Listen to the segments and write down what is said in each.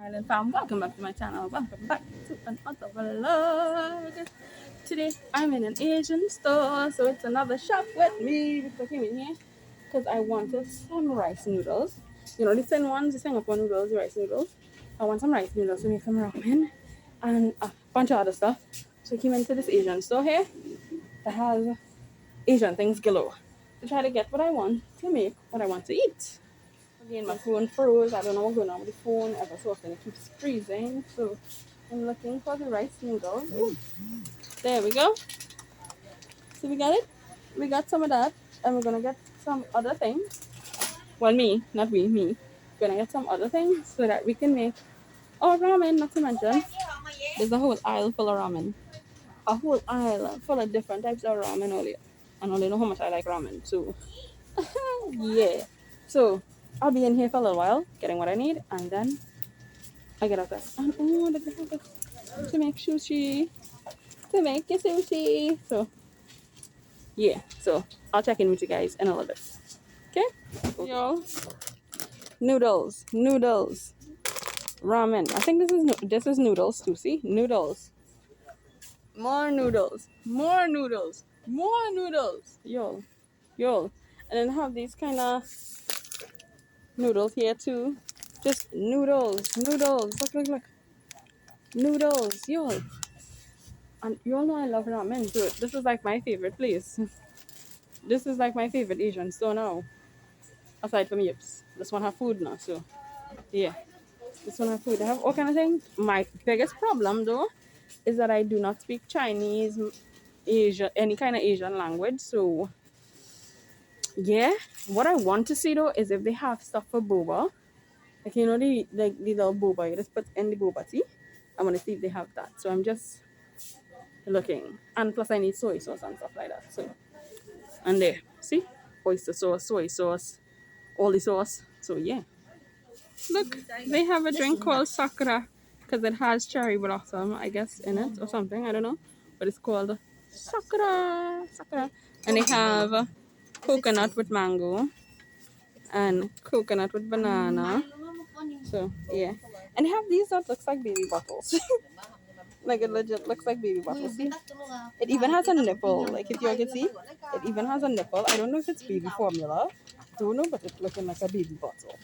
Island fam, welcome back to my channel. Welcome back to another vlog. Today I'm in an Asian store, so it's another shop with me because I came in here because I wanted some rice noodles. You know, the thin ones, the Singapore noodles, the rice noodles. I want some rice noodles to make some ramen and a bunch of other stuff. So I came into this Asian store here that has Asian things galore to try to get what I want to make what I want to eat. Again, my phone froze. I don't know what's going on with the phone ever so often. It keeps freezing. So I'm looking for the rice noodles. Ooh, there we go. So we got it. We got some of that. And we're going to get some other things. Well, me, not we, me. We're going to get some other things so that we can make our ramen, not to mention. There's a whole aisle full of ramen. A whole aisle full of different types of ramen only. And only know how much I like ramen. So, yeah. So, I'll be in here for a little while, getting what I need, and then I get outside. And oh, they have it to make sushi. To make a sushi. So, yeah. So, I'll check in with you guys in a little bit. Okay? Yo. Noodles. Noodles. Ramen. I think this is noodles too. See? Noodles. More noodles. More noodles. More noodles. Yo. Yo. And then have these kind of noodles here too. Just noodles. Noodles. Look. Noodles. Yo. And you all know I love ramen. So this is like my favorite place. This is like my favorite Asian store now. Aside from Yips. This one have food now. So yeah. This one have food. They have all kind of things. My biggest problem though is that I do not speak Chinese, Asia, any kind of Asian language. So yeah. What I want to see though is if they have stuff for boba. Like you know the little boba you just put in the boba tea. I want to see if they have that. So I'm just looking. And plus I need soy sauce and stuff like that. So and there, see? Oyster sauce, soy sauce, all the sauce. So yeah. Look, they have a drink called Sakura because it has cherry blossom, I guess, in it or something. I don't know. But it's called Sakura. Sakura. And they have coconut with mango and coconut with banana. So yeah. And they have these that looks like baby bottles. Like it legit looks like baby bottles. See? It even has a nipple. Like if you all can see, it even has a nipple. I don't know if it's baby formula. Don't know, but it's looking like a baby bottle.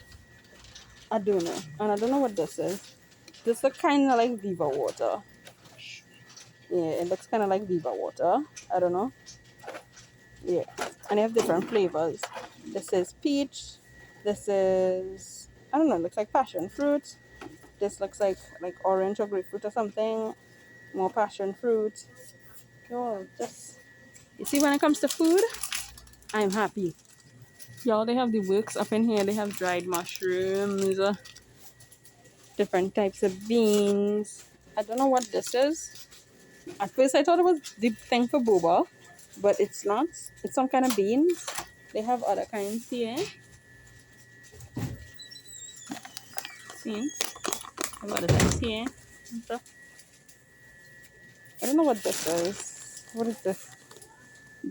I don't know. And I don't know what this is. This looks kind of like Viva water. Yeah, it looks kind of like Viva water. I don't know. Yeah. And they have different flavors. This is peach. This is, I don't know, it looks like passion fruit. This looks like orange or grapefruit or something. More passion fruit. Yo, just, you see when it comes to food, I'm happy. Y'all, they have the works up in here. They have dried mushrooms, different types of beans. I don't know what this is. At first I thought it was the thing for boba, but it's not. It's some kind of beans. They have other kinds here. See? They have other things here and stuff. I don't know what this is. What is this?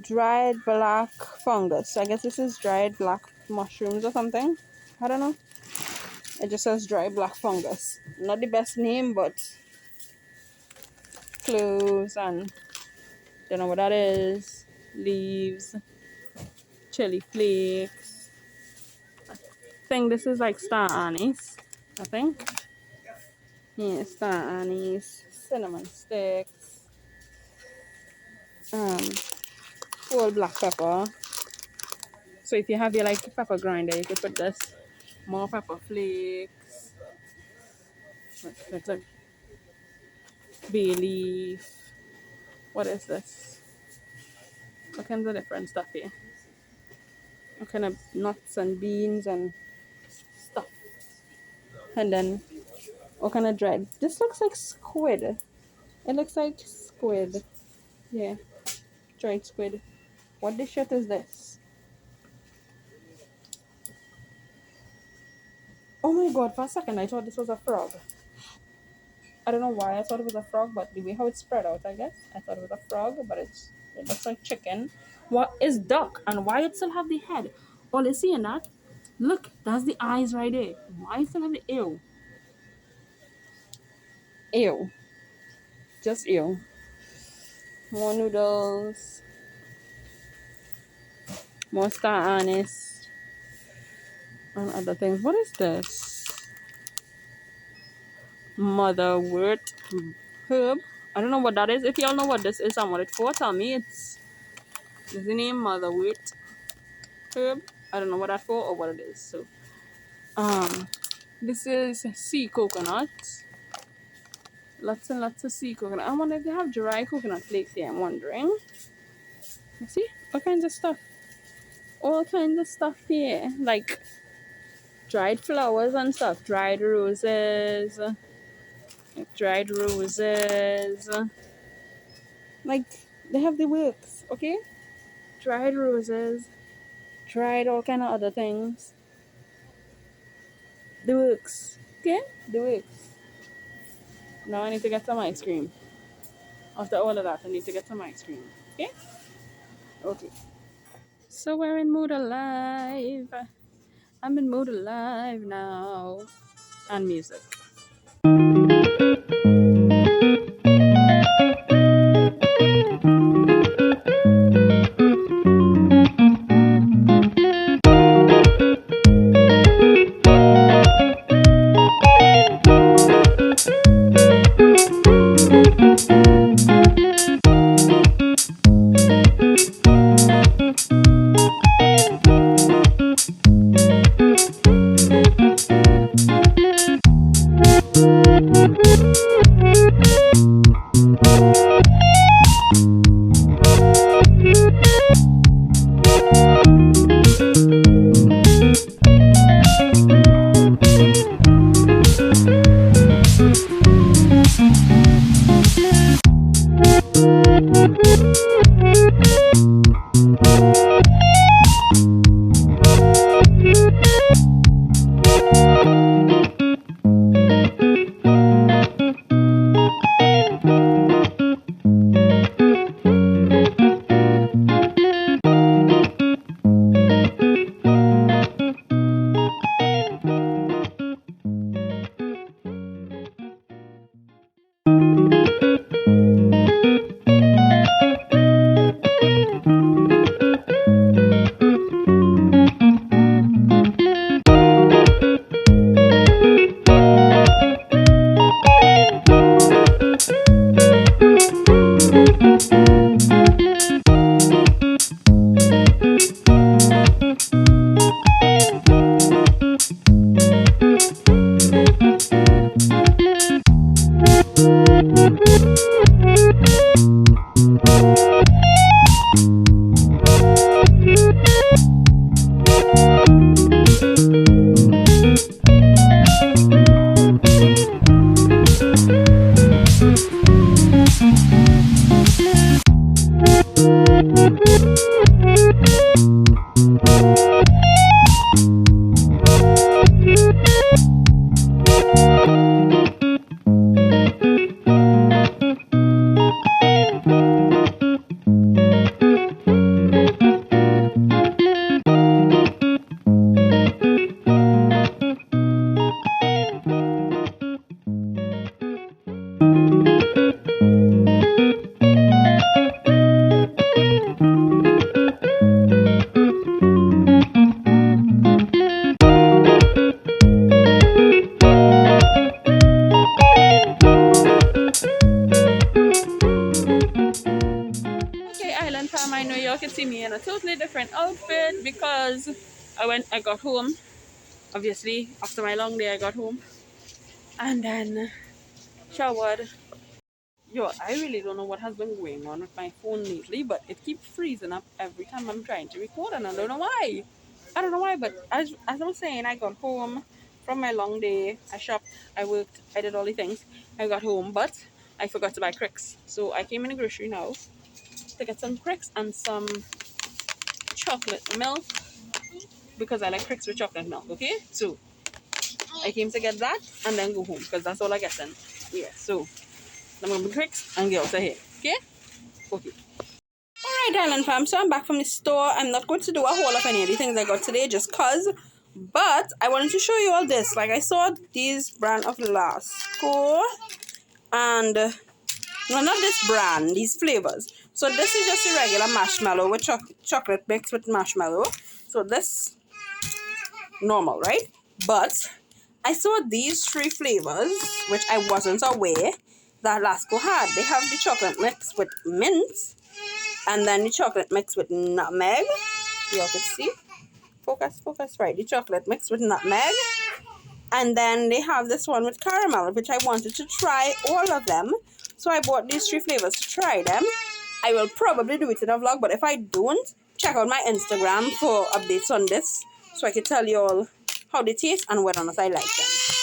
Dried black fungus. I guess this is dried black mushrooms or something. I don't know. It just says dry black fungus. Not the best name, but cloves and don't know what that is. Leaves, chili flakes. I think this is like star anise. I think. Yeah, star anise, cinnamon sticks, whole black pepper. So if you have your like pepper grinder, you could put this. More pepper flakes. That's like bay leaf. What is this? What kinds of different stuff here? What kind of nuts and beans and stuff. And then what kind of dried? This looks like squid. It looks like squid. Yeah. Dried squid. What the shit is this? Oh my god, for a second I thought this was a frog. I don't know why I thought it was a frog, but the way how it's spread out, I guess. I thought it was a frog, but it looks like chicken. What is duck? And why it still have the head? All you see in that? Look, that's the eyes right there. Why it still have the ew? Ew. Just ew. More noodles. More star anise. And other things. What is this? Motherwort herb. I don't know what that is. If y'all know what this is and what it's for, tell me. It's the name Motherwort herb. I don't know what that's for or what it is. So this is sea coconut. Lots and lots of sea coconut. I wonder if they have dry coconut flakes here. I'm wondering. You see? All kinds of stuff. All kinds of stuff here. Like dried flowers and stuff. Dried roses. Dried roses. Like they have the works, okay? Dried roses. Dried all kind of other things. The works. Okay? The works. Now I need to get some ice cream. After all of that, I need to get some ice cream. Okay? Okay. So we're in Mood Alive. I'm in Mood Alive now. And music. Outfit because I got home. Obviously, after my long day, I got home and then showered. Yo, I really don't know what has been going on with my phone lately, but it keeps freezing up every time I'm trying to record, and I don't know why. I don't know why, but as I was saying, I got home from my long day. I shopped, I worked, I did all the things. I got home, but I forgot to buy Cricks. So I came in the grocery now to get some Cricks and some chocolate milk because I like Cricks with chocolate milk, okay? So I came to get that and then go home because that's all I get then. Yeah, so I'm going to be Cricks and get out of here, okay? Okay. Alright, Island fam, so I'm back from the store. I'm not going to do a haul of any of the things I got today just cause, but I wanted to show you all this. Like I saw these brand of Lasco And no, not this brand, these flavors. So this is just a regular marshmallow with chocolate mixed with marshmallow. So this normal, right? But I saw these 3 flavors, which I wasn't aware that Lasco had. They have the chocolate mix with mint, and then the chocolate mix with nutmeg. You all can see. Focus, right. The chocolate mix with nutmeg. And then they have this one with caramel, which I wanted to try all of them. So I bought these 3 flavors to try them. I will probably do it in a vlog, but if I don't, check out my Instagram for updates on this, so I can tell you all how they taste and whether or not I like them.